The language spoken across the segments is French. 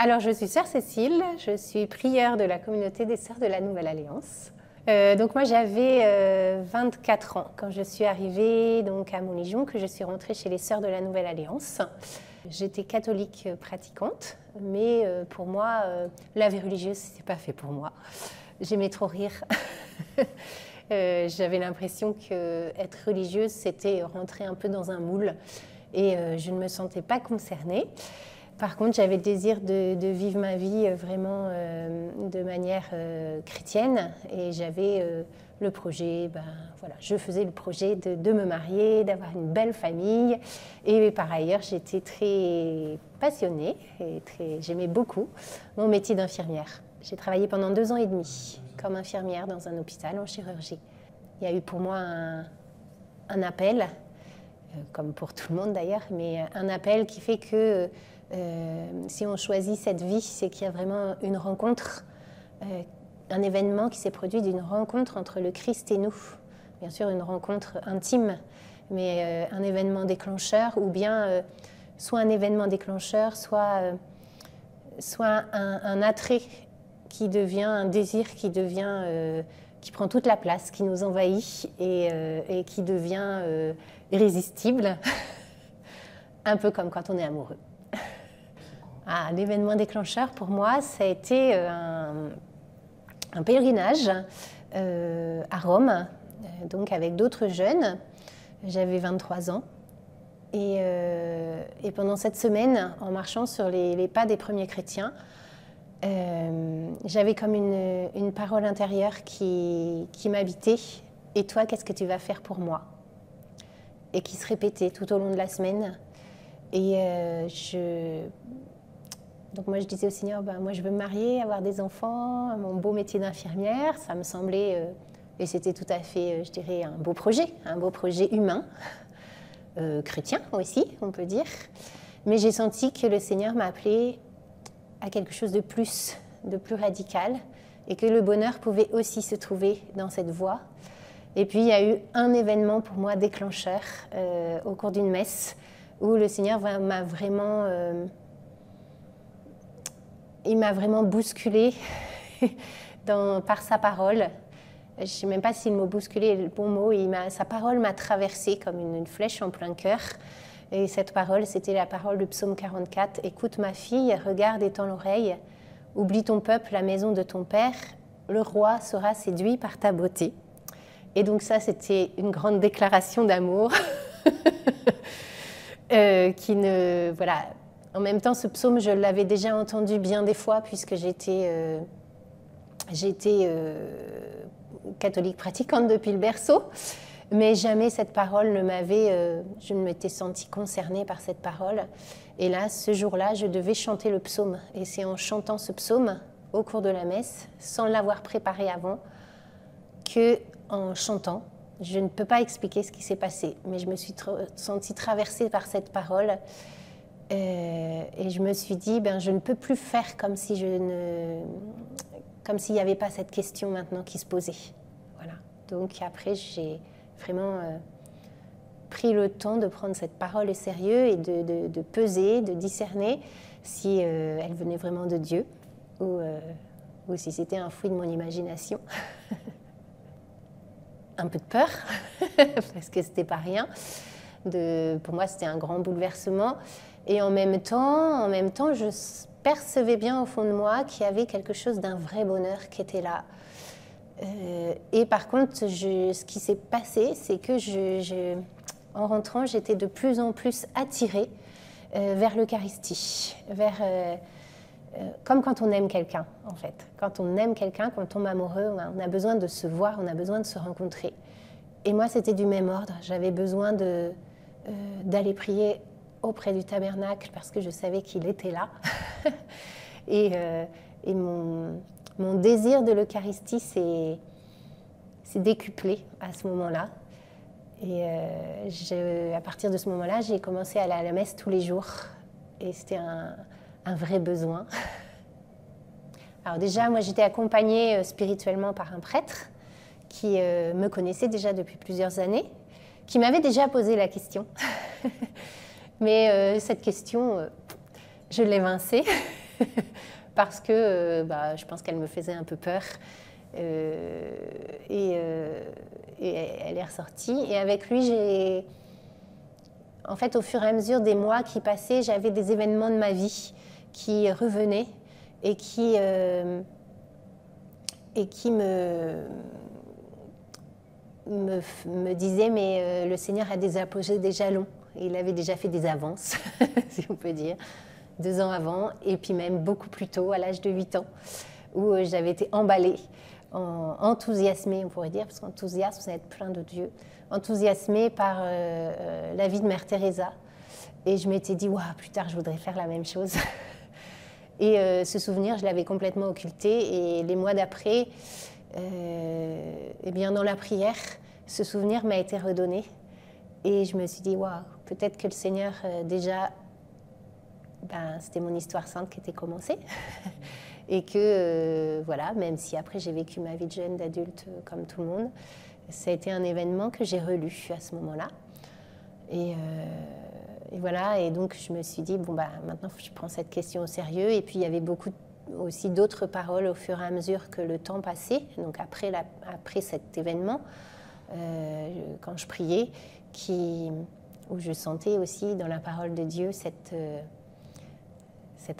Alors, je suis sœur Cécile, je suis prieure de la communauté des Sœurs de la Nouvelle Alliance. Donc moi, j'avais 24 ans quand je suis arrivée donc, à Montlégion, que je suis rentrée chez les Sœurs de la Nouvelle Alliance. J'étais catholique pratiquante, mais pour moi, la vie religieuse, ce n'était pas fait pour moi. J'aimais trop rire. J'avais l'impression qu'être religieuse, c'était rentrer un peu dans un moule et je ne me sentais pas concernée. Par contre, j'avais le désir de vivre ma vie vraiment de manière chrétienne et j'avais le projet, voilà, je faisais le projet de me marier, d'avoir une belle famille et par ailleurs, j'étais très passionnée et j'aimais beaucoup mon métier d'infirmière. J'ai travaillé pendant 2 ans et demi comme infirmière dans un hôpital en chirurgie. Il y a eu pour moi un appel, comme pour tout le monde d'ailleurs, mais un appel qui fait que si on choisit cette vie, c'est qu'il y a vraiment une rencontre, un événement qui s'est produit d'une rencontre entre le Christ et nous. Bien sûr, une rencontre intime, mais un événement déclencheur, ou bien soit un événement déclencheur, soit un attrait qui devient un désir qui prend toute la place, qui nous envahit et qui devient irrésistible, un peu comme quand on est amoureux. L'événement déclencheur pour moi, ça a été un pèlerinage à Rome, donc avec d'autres jeunes. J'avais 23 ans. Et pendant cette semaine, en marchant sur les pas des premiers chrétiens, j'avais comme une parole intérieure qui m'habitait. « Et toi, qu'est-ce que tu vas faire pour moi ?» Et qui se répétait tout au long de la semaine. Et donc moi, je disais au Seigneur, moi, je veux me marier, avoir des enfants, mon beau métier d'infirmière. Ça me semblait, et c'était tout à fait, je dirais, un beau projet humain, chrétien aussi, on peut dire. Mais j'ai senti que le Seigneur m'a appelée à quelque chose de plus radical, et que le bonheur pouvait aussi se trouver dans cette voie. Et puis, il y a eu un événement pour moi déclencheur au cours d'une messe, où le Seigneur m'a vraiment... il m'a vraiment bousculée par sa parole. Je ne sais même pas si le mot bousculer est le bon mot. Sa parole m'a traversée comme une flèche en plein cœur. Et cette parole, c'était la parole du psaume 44. « Écoute ma fille, regarde et tends l'oreille. Oublie ton peuple, la maison de ton père. Le roi sera séduit par ta beauté. » Et donc ça, c'était une grande déclaration d'amour. Voilà. En même temps, ce psaume, je l'avais déjà entendu bien des fois, puisque j'étais catholique pratiquante depuis le berceau. Mais jamais cette parole ne m'avait... je ne m'étais sentie concernée par cette parole. Et là, ce jour-là, je devais chanter le psaume. Et c'est en chantant ce psaume, au cours de la messe, sans l'avoir préparé avant, qu'en chantant, je ne peux pas expliquer ce qui s'est passé. Mais je me suis sentie traversée par cette parole. Et je me suis dit, je ne peux plus faire comme si comme s'il n'y avait pas cette question maintenant qui se posait. Voilà. Donc après, j'ai vraiment pris le temps de prendre cette parole au sérieux et de peser, de discerner si elle venait vraiment de Dieu ou si c'était un fruit de mon imagination. Un peu de peur, parce que c'était pas rien. Pour moi, c'était un grand bouleversement. Et en même temps, je percevais bien au fond de moi qu'il y avait quelque chose d'un vrai bonheur qui était là. Et par contre, ce qui s'est passé, c'est que en rentrant, j'étais de plus en plus attirée vers l'Eucharistie, comme quand on aime quelqu'un, en fait. Quand on aime quelqu'un, quand on tombe amoureux, on a besoin de se voir, on a besoin de se rencontrer. Et moi, c'était du même ordre. J'avais besoin d'aller prier auprès du tabernacle parce que je savais qu'il était là. et mon désir de l'Eucharistie s'est décuplé à ce moment-là. Et à partir de ce moment-là, j'ai commencé à aller à la messe tous les jours. Et c'était un vrai besoin. Alors déjà, moi, j'étais accompagnée spirituellement par un prêtre qui me connaissait déjà depuis plusieurs années, qui m'avait déjà posé la question. Mais cette question, je l'ai évincée. parce que je pense qu'elle me faisait un peu peur. Et elle est ressortie. Et avec lui, en fait, au fur et à mesure des mois qui passaient, j'avais des événements de ma vie qui revenaient et qui me disaient, mais le Seigneur a déjà posé des jalons. Il avait déjà fait des avances, si on peut dire, 2 ans avant, et puis même beaucoup plus tôt, à l'âge de 8 ans, où j'avais été emballée, enthousiasmée, on pourrait dire, parce qu'enthousiasme, c'est être plein de Dieu, enthousiasmée par la vie de Mère Teresa. Et je m'étais dit, waouh, plus tard, je voudrais faire la même chose. Et ce souvenir, je l'avais complètement occulté. Et les mois d'après, eh bien, dans la prière, ce souvenir m'a été redonné. Et je me suis dit, waouh, peut-être que le Seigneur, déjà, c'était mon histoire sainte qui était commencée. Et que, voilà, même si après j'ai vécu ma vie de jeune, d'adulte, comme tout le monde, ça a été un événement que j'ai relu à ce moment-là. Et voilà, et donc je me suis dit, maintenant je prends cette question au sérieux. Et puis il y avait beaucoup aussi d'autres paroles au fur et à mesure que le temps passait, donc après cet événement, quand je priais, où je sentais aussi dans la parole de Dieu cet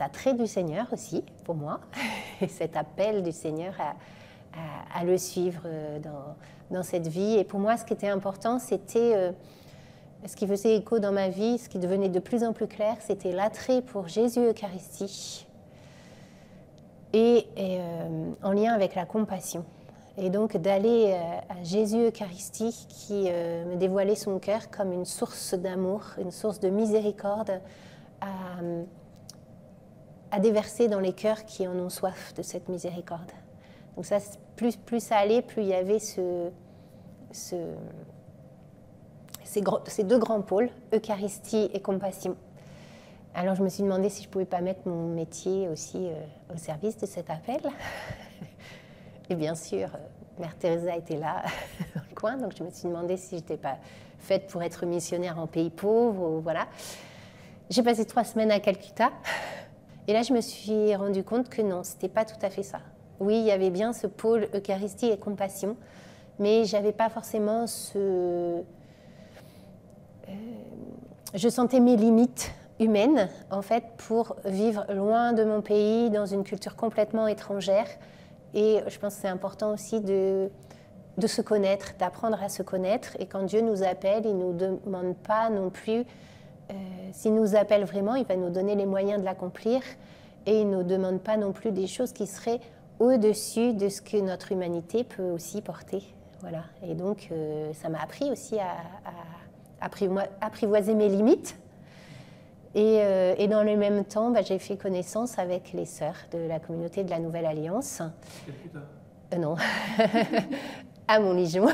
attrait du Seigneur aussi, pour moi, et cet appel du Seigneur à le suivre dans cette vie. Et pour moi, ce qui était important, c'était, ce qui faisait écho dans ma vie, ce qui devenait de plus en plus clair, c'était l'attrait pour Jésus-Eucharistie, et en lien avec la compassion. Et donc d'aller à Jésus-Eucharistie qui me dévoilait son cœur comme une source d'amour, une source de miséricorde à déverser dans les cœurs qui en ont soif de cette miséricorde. Donc ça, plus ça allait, plus il y avait ces 2 grands pôles, Eucharistie et compassion. Alors je me suis demandé si je ne pouvais pas mettre mon métier aussi au service de cet appel. Et bien sûr, Mère Teresa était là, dans le coin, donc je me suis demandé si je n'étais pas faite pour être missionnaire en pays pauvre, ou voilà. J'ai passé 3 semaines à Calcutta, et là je me suis rendu compte que non, ce n'était pas tout à fait ça. Oui, il y avait bien ce pôle Eucharistie et compassion, mais je n'avais pas forcément je sentais mes limites humaines, en fait, pour vivre loin de mon pays, dans une culture complètement étrangère. Et je pense que c'est important aussi de se connaître, d'apprendre à se connaître. Et quand Dieu nous appelle, il ne nous demande pas non plus, s'il nous appelle vraiment, il va nous donner les moyens de l'accomplir. Et il ne nous demande pas non plus des choses qui seraient au-dessus de ce que notre humanité peut aussi porter. Voilà. Et donc, ça m'a appris aussi à apprivoiser mes limites. Et dans le même temps, j'ai fait connaissance avec les sœurs de la communauté de la Nouvelle Alliance. Non, à Montligeon,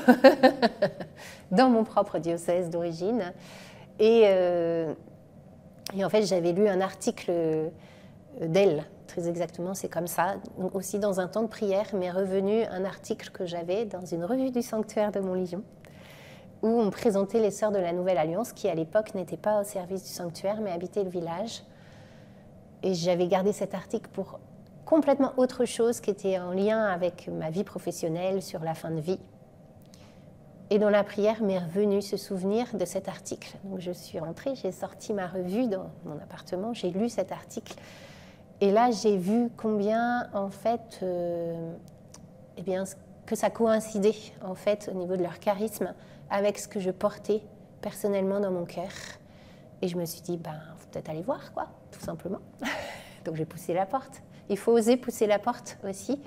dans mon propre diocèse d'origine. Et en fait, j'avais lu un article d'elle, très exactement, c'est comme ça. Donc, aussi dans un temps de prière, m'est revenu un article que j'avais dans une revue du sanctuaire de Montligeon, où on présentait les sœurs de la Nouvelle Alliance, qui à l'époque n'étaient pas au service du sanctuaire, mais habitaient le village. Et j'avais gardé cet article pour complètement autre chose, qui était en lien avec ma vie professionnelle sur la fin de vie. Et dans la prière m'est revenu ce souvenir de cet article. Donc je suis rentrée, j'ai sorti ma revue dans mon appartement, j'ai lu cet article. Et là, j'ai vu combien, en fait, que ça coïncidait, en fait, au niveau de leur charisme, avec ce que je portais personnellement dans mon cœur. Et je me suis dit, faut peut-être aller voir, quoi, tout simplement. Donc j'ai poussé la porte. Il faut oser pousser la porte aussi,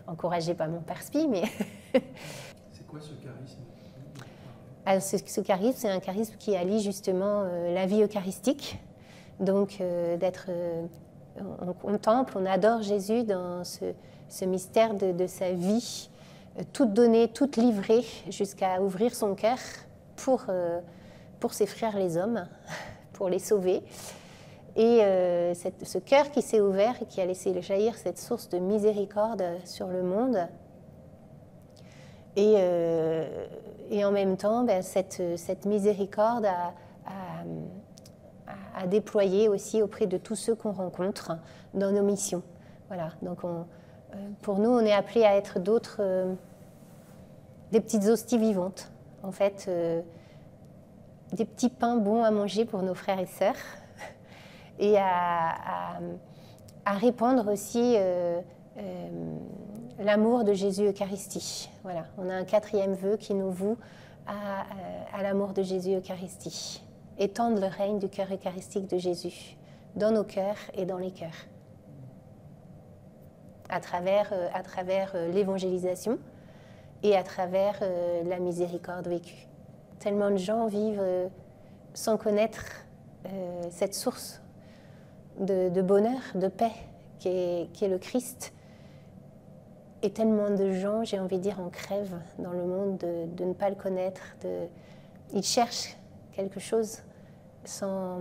encouragé par mon père Spi, mais... C'est quoi ce charisme? Alors, ce charisme, c'est un charisme qui allie justement la vie eucharistique, donc d'être... on contemple, on adore Jésus dans ce mystère de sa vie, toute donnée, toute livrée, jusqu'à ouvrir son cœur pour ses frères les hommes, pour les sauver. Et ce cœur qui s'est ouvert et qui a laissé jaillir cette source de miséricorde sur le monde. Et en même temps, cette miséricorde à déployer aussi auprès de tous ceux qu'on rencontre dans nos missions. Voilà, donc pour nous, on est appelés à être des petites hosties vivantes, en fait, des petits pains bons à manger pour nos frères et sœurs, et à répandre aussi l'amour de Jésus Eucharistie. Voilà, on a un 4e vœu qui nous voue à l'amour de Jésus Eucharistie. Étendre le règne du cœur eucharistique de Jésus dans nos cœurs et dans les cœurs. À travers l'évangélisation et à travers la miséricorde vécue. Tellement de gens vivent sans connaître cette source de bonheur, de paix qui est le Christ. Et tellement de gens, j'ai envie de dire, en crèvent dans le monde de ne pas le connaître. Ils cherchent quelque chose sans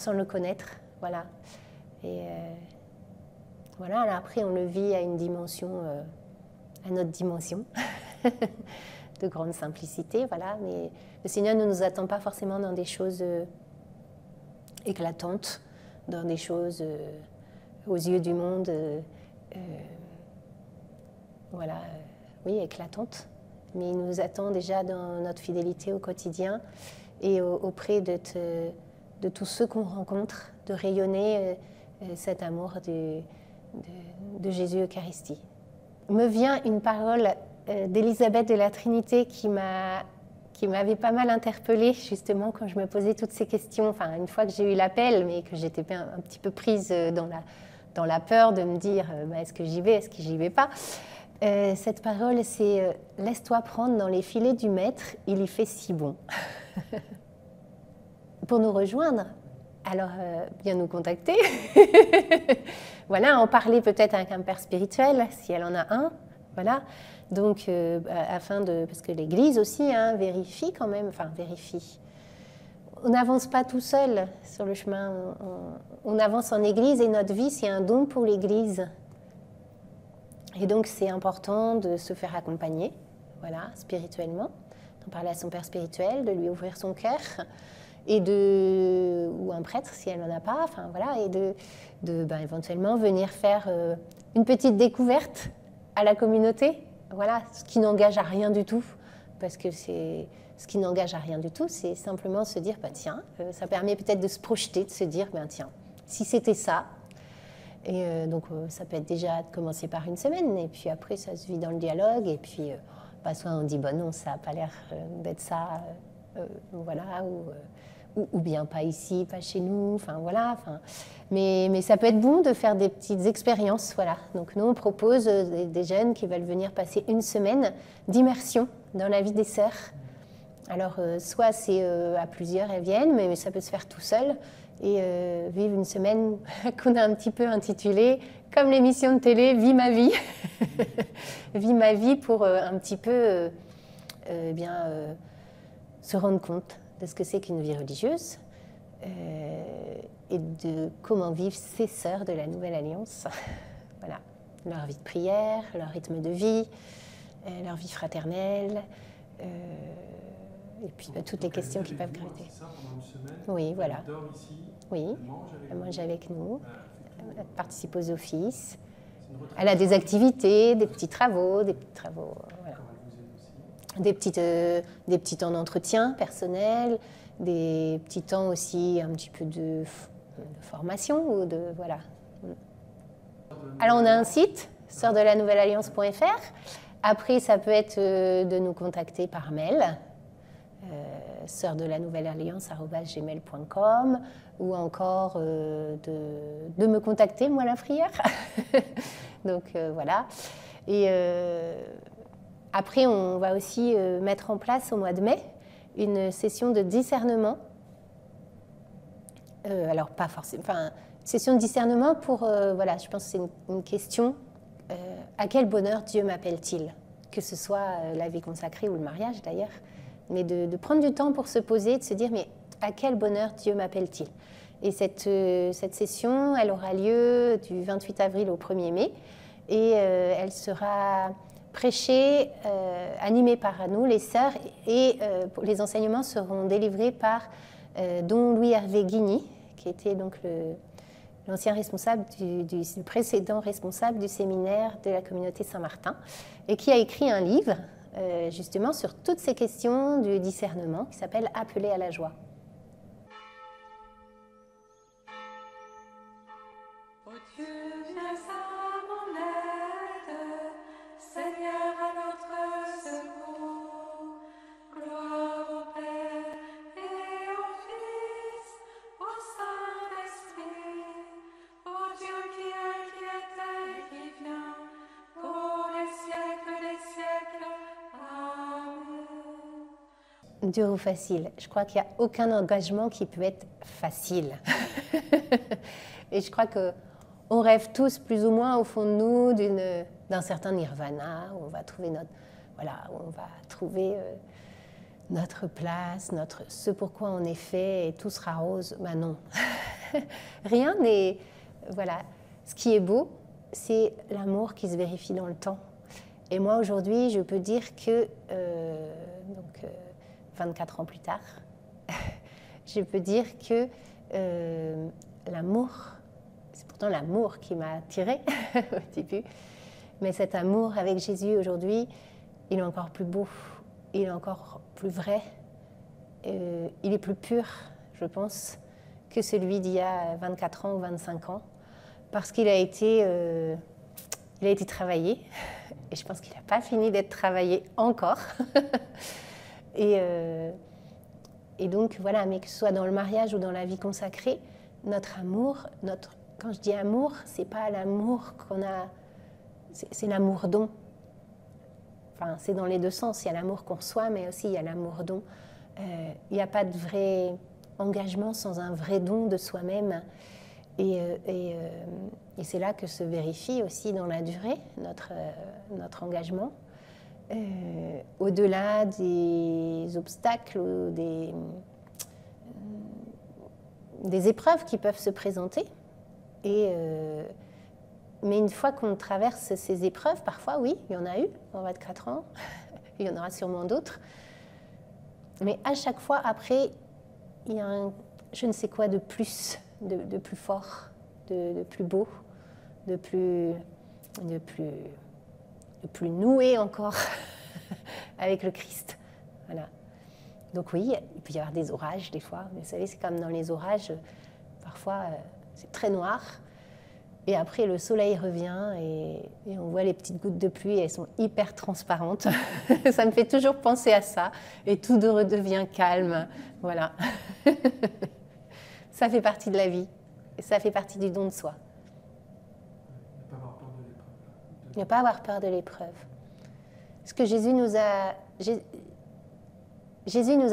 le connaître. Voilà. Et voilà, alors après, on le vit à une dimension, à notre dimension, de grande simplicité. Voilà. Mais le Seigneur ne nous attend pas forcément dans des choses éclatantes, dans des choses aux yeux du monde. Voilà, oui, éclatante, mais il nous attend déjà dans notre fidélité au quotidien et auprès de tous ceux qu'on rencontre, de rayonner cet amour de Jésus Eucharistie. Me vient une parole d'Élisabeth de la Trinité qui m'avait pas mal interpellée justement quand je me posais toutes ces questions, enfin une fois que j'ai eu l'appel, mais que j'étais un petit peu prise dans la peur de me dire est-ce que j'y vais, est-ce que j'y vais pas. Cette parole, c'est « Laisse-toi prendre dans les filets du Maître, il y fait si bon ». Pour nous rejoindre, alors bien nous contacter. Voilà, en parler peut-être avec un père spirituel, si elle en a un. Voilà, donc parce que l'Église aussi vérifie quand même, enfin vérifie. On n'avance pas tout seul sur le chemin, on avance en Église et notre vie, c'est un don pour l'Église. Et donc, c'est important de se faire accompagner, voilà, spirituellement, d'en parler à son père spirituel, de lui ouvrir son cœur, ou un prêtre si elle n'en a pas, enfin voilà, et éventuellement venir faire une petite découverte à la communauté, voilà, ce qui n'engage à rien du tout, parce que ce qui n'engage à rien du tout, c'est simplement se dire, tiens, ça permet peut-être de se projeter, de se dire, tiens, si c'était ça. Et donc ça peut être déjà de commencer par une semaine, et puis après ça se vit dans le dialogue, et puis soit on dit non, ça n'a pas l'air d'être ça, voilà, ou bien pas ici, pas chez nous, enfin voilà. Mais ça peut être bon de faire des petites expériences, voilà. Donc nous on propose des jeunes qui veulent venir passer une semaine d'immersion dans la vie des sœurs. Alors soit c'est à plusieurs elles viennent, mais ça peut se faire tout seul. Et vivre une semaine qu'on a un petit peu intitulée, comme l'émission de télé, Vie ma vie. Vie ma vie pour un petit peu se rendre compte de ce que c'est qu'une vie religieuse et de comment vivent ces sœurs de la Nouvelle Alliance. Voilà, leur vie de prière, leur rythme de vie, leur vie fraternelle. Et puis toutes les questions qui peuvent graviter. Oui, voilà. Elle dort ici, oui, elle mange avec nous, elle participe aux offices. Elle a des activités, des petits travaux, voilà. Des petits temps d'entretien personnel, des petits temps aussi un petit peu de formation ou voilà. Alors on a un site, sœursdelanouvelle-alliance.fr. Après, ça peut être de nous contacter par mail. sœursdelanouvelle-alliance@gmail.com ou encore de me contacter, moi la frière. Donc voilà. Et après, on va aussi mettre en place au mois de mai une session de discernement. Alors pas forcément, session de discernement pour, voilà, je pense que c'est une question, à quel bonheur Dieu m'appelle-t-il? Que ce soit la vie consacrée ou le mariage d'ailleurs. Mais de prendre du temps pour se poser, de se dire, mais à quel bonheur Dieu m'appelle-t-il? Et cette session, elle aura lieu du 28 avril au 1er mai, et elle sera prêchée, animée par nous, les sœurs, et les enseignements seront délivrés par dont Louis-Hervé Guigny, qui était donc l'ancien responsable le précédent responsable du séminaire de la communauté Saint-Martin, et qui a écrit un livre justement sur toutes ces questions du discernement qui s'appelle « Appeler à la joie ». Dur ou facile? Je crois qu'il n'y a aucun engagement qui peut être facile. Et je crois qu'on rêve tous plus ou moins au fond de nous d'un certain nirvana, où on va trouver notre place, ce pourquoi on est fait, et tout sera rose. Ben non. Rien n'est... Voilà. Ce qui est beau, c'est l'amour qui se vérifie dans le temps. Et moi, aujourd'hui, je peux dire que... 24 ans plus tard, je peux dire que l'amour, c'est pourtant l'amour qui m'a attirée au début, mais cet amour avec Jésus aujourd'hui, il est encore plus beau, il est encore plus vrai, il est plus pur, je pense, que celui d'il y a 24 ans ou 25 ans, parce qu'il a été travaillé, et je pense qu'il n'a pas fini d'être travaillé encore. Et donc, voilà, mais que ce soit dans le mariage ou dans la vie consacrée, notre amour, quand je dis amour, c'est pas l'amour qu'on a, c'est l'amour don. Enfin, c'est dans les deux sens, il y a l'amour qu'on reçoit, mais aussi il y a l'amour don. Il n'y a pas de vrai engagement sans un vrai don de soi-même. Et c'est là que se vérifie aussi dans la durée notre engagement. Au-delà des obstacles ou des épreuves qui peuvent se présenter. Mais une fois qu'on traverse ces épreuves, parfois, oui, il y en a eu en 24 ans, il y en aura sûrement d'autres. Mais à chaque fois, après, il y a je ne sais quoi de plus, de plus fort, de plus beau, de plus noué encore avec le Christ. Voilà. Donc oui, il peut y avoir des orages des fois, mais vous savez, c'est comme dans les orages, parfois c'est très noir, et après le soleil revient et on voit les petites gouttes de pluie, elles sont hyper transparentes. Ça me fait toujours penser à ça, et tout redevient calme. Voilà. Ça fait partie de la vie, et ça fait partie du don de soi. Ne pas avoir peur de l'épreuve. Ce que Jésus nous a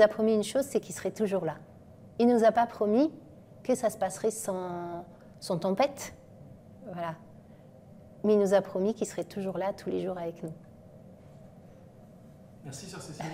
promis une chose, c'est qu'il serait toujours là. Il ne nous a pas promis que ça se passerait sans tempête. Voilà. Mais il nous a promis qu'il serait toujours là tous les jours avec nous. Merci, sœur Cécile.